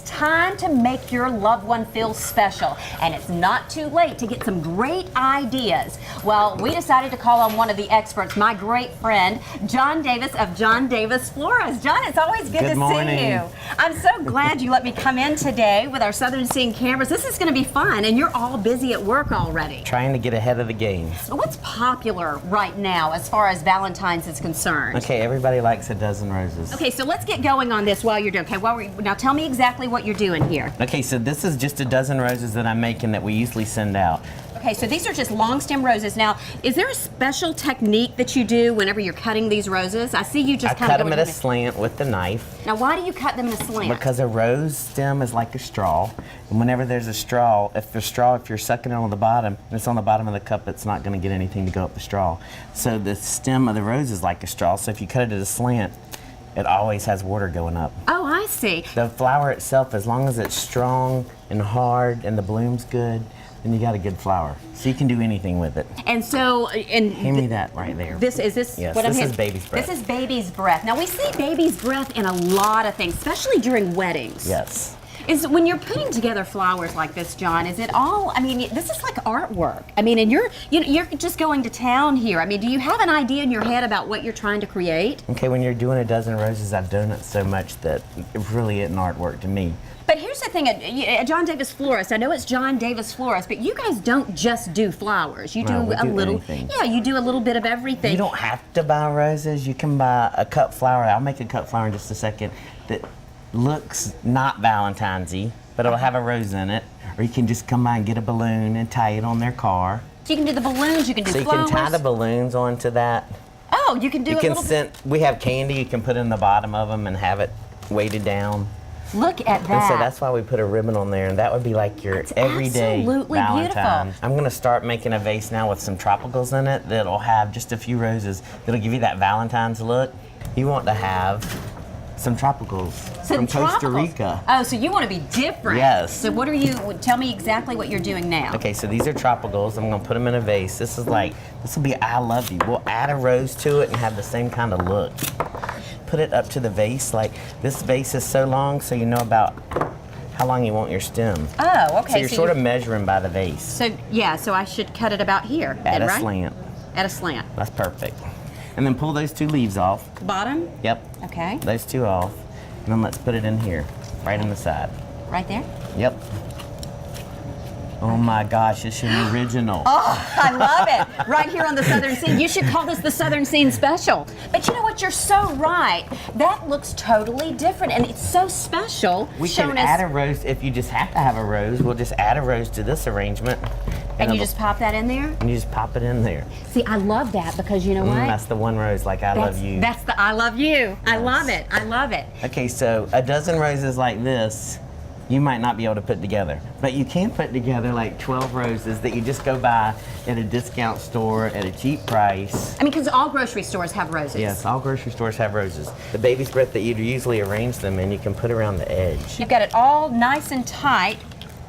time to make your loved one feel special, and it's not too late to get some great ideas. Well, we decided to call on one of the experts, my great friend, John Davis of John Davis Florist. John, it's always good to see you. I'm so glad you let me come in today with our Southern Scene cameras. This is going to be fun, and you're all busy at work already. Trying to get ahead of the game. What's popular right now as far as Valentine's is concerned? Okay, everybody likes a dozen roses. Okay, so let's get going on this while you're doing. Okay, now tell me exactly what you're doing here. Okay, so this is just a dozen roses that I'm making that we usually send out. Okay, so these are just long stem roses. Now, is there a special technique that you do whenever you're cutting these roses? I see you just kind of cut them at a slant with the knife. Now, why do you cut them in a slant? Because a rose stem is like a straw, and whenever there's a straw, if you're sucking it on the bottom, and it's on the bottom of the cup, it's not going to get anything to go up the straw. So the stem of the rose is like a straw, so if you cut it at a slant, it always has water going up. Oh, I see. The flower itself, as long as it's strong and hard and the bloom's good, then you got a good flower. So you can do anything with it. And so, hand me that right there. Is this yes, what I'm this is baby's breath. This is baby's breath. Now we see baby's breath in a lot of things, especially during weddings. Yes. Is when you're putting together flowers like this, John, is it all, I mean, this is like artwork. I mean, and you're just going to town here. I mean, do you have an idea in your head about what you're trying to create? Okay, when you're doing a dozen roses, I've done it so much that it really isn't artwork to me. But here's the thing, at John Davis Florist, I know it's John Davis Florist, but you guys don't just do flowers. You do a little, anything. Yeah, you do a little bit of everything. You don't have to buy roses. You can buy a cut flower. I'll make a cut flower in just a second that looks not Valentine's-y, but it'll have a rose in it. Or you can just come by and get a balloon and tie it on their car. So you can do the balloons, you can do flowers. So you can tie the balloons onto that. Oh, you can do We have candy you can put in the bottom of them and have it weighted down. Look at that. And so that's why we put a ribbon on there, and that would be like your everyday Valentine. Beautiful. I'm going to start making a vase now with some tropicals in it that'll have just a few roses that'll give you that Valentine's look. You want to have some tropicals from Costa Rica. Oh, so you want to be different. Yes. So what are you, tell me exactly what you're doing now. Okay, so these are tropicals. I'm going to put them in a vase. This will be I love you. We'll add a rose to it and have the same kind of look. Put it up to the vase, like this vase is so long, so you know about how long you want your stem. Oh, okay. So you're sort of measuring by the vase. So, yeah, so I should cut it about here, At a right? slant. At a slant. That's perfect. And then pull those two leaves off. Bottom? Yep. Okay. Those two off. And then let's put it in here, right in the side. Right there? Yep. Oh my gosh, it's an original. Oh, I love it. Right here on the Southern Scene. You should call this the Southern Scene Special. But you know what? You're so right. That looks totally different, and it's so special. We can add a rose. If you just have to have a rose, we'll just add a rose to this arrangement. And you just pop that in there? And you just pop it in there. See, I love that because you know what? That's the one rose, like I love you. That's the I love you. Yes. I love it. I love it. Okay, so a dozen roses like this, you might not be able to put together. But you can put together like 12 roses that you just go buy at a discount store at a cheap price. I mean, because all grocery stores have roses. Yes, all grocery stores have roses. The baby's breath that you'd usually arrange them in, you can put around the edge. You've got it all nice and tight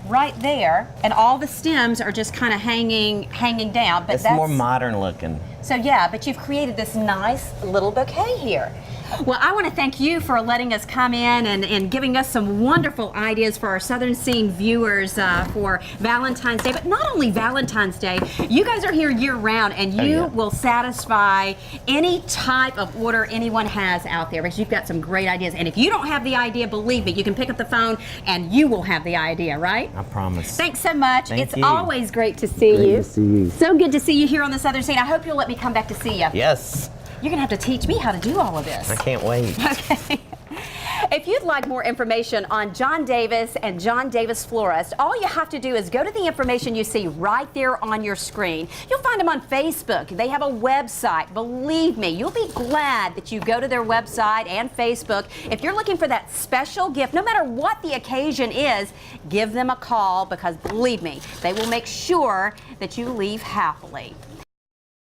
right there, and all the stems are just kind of hanging down. But it's more modern looking. So yeah, but you've created this nice little bouquet here. Well, I want to thank you for letting us come in and giving us some wonderful ideas for our Southern Scene viewers for Valentine's Day. But not only Valentine's Day, you guys are here year-round, and you will satisfy any type of order anyone has out there because you've got some great ideas. And if you don't have the idea, believe me, you can pick up the phone and you will have the idea, right? I promise. Thanks so much. Thank it's you. always great to see Great you. to see you. So good to see you here on the Southern Scene. I hope you'll let me come back to see you. Yes. You're going to have to teach me how to do all of this. I can't wait. Okay. If you'd like more information on John Davis and John Davis Florist, all you have to do is go to the information you see right there on your screen. You'll find them on Facebook. They have a website. Believe me, you'll be glad that you go to their website and Facebook. If you're looking for that special gift, no matter what the occasion is, give them a call because believe me, they will make sure that you leave happily.